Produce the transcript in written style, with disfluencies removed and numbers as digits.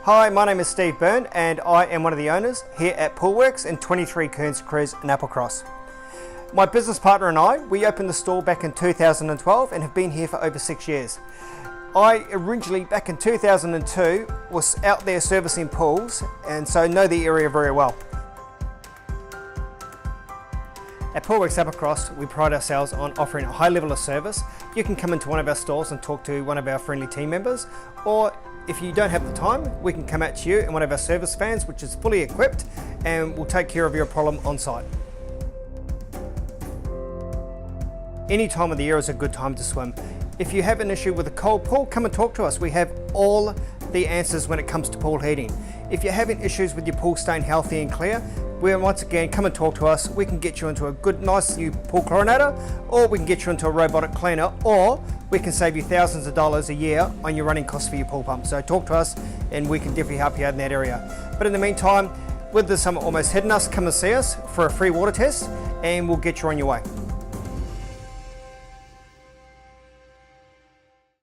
Hi, my name is Steve Byrne and I am one of the owners here at Poolwerx in 23 Kearns Cresent in Applecross. My business partner and I, we opened the store back in 2012 and have been here for over 6 years. I originally, back in 2002, was out there servicing pools and so know the area very well. At Poolwerx Applecross, we pride ourselves on offering a high level of service. You can come into one of our stores and talk to one of our friendly team members, or if you don't have the time, we can come out to you in one of our service vans, which is fully equipped, and we'll take care of your problem on site. Any time of the year is a good time to swim. If you have an issue with a cold pool, come and talk to us. We have all the answers when it comes to pool heating. If you're having issues with your pool staying healthy and clear, once again, come and talk to us. We can get you into a good, nice new pool chlorinator, or we can get you into a robotic cleaner, or we can save you thousands of dollars a year on your running costs for your pool pump. So talk to us and we can definitely help you out in that area. But in the meantime, with the summer almost hitting us, come and see us for a free water test and we'll get you on your way.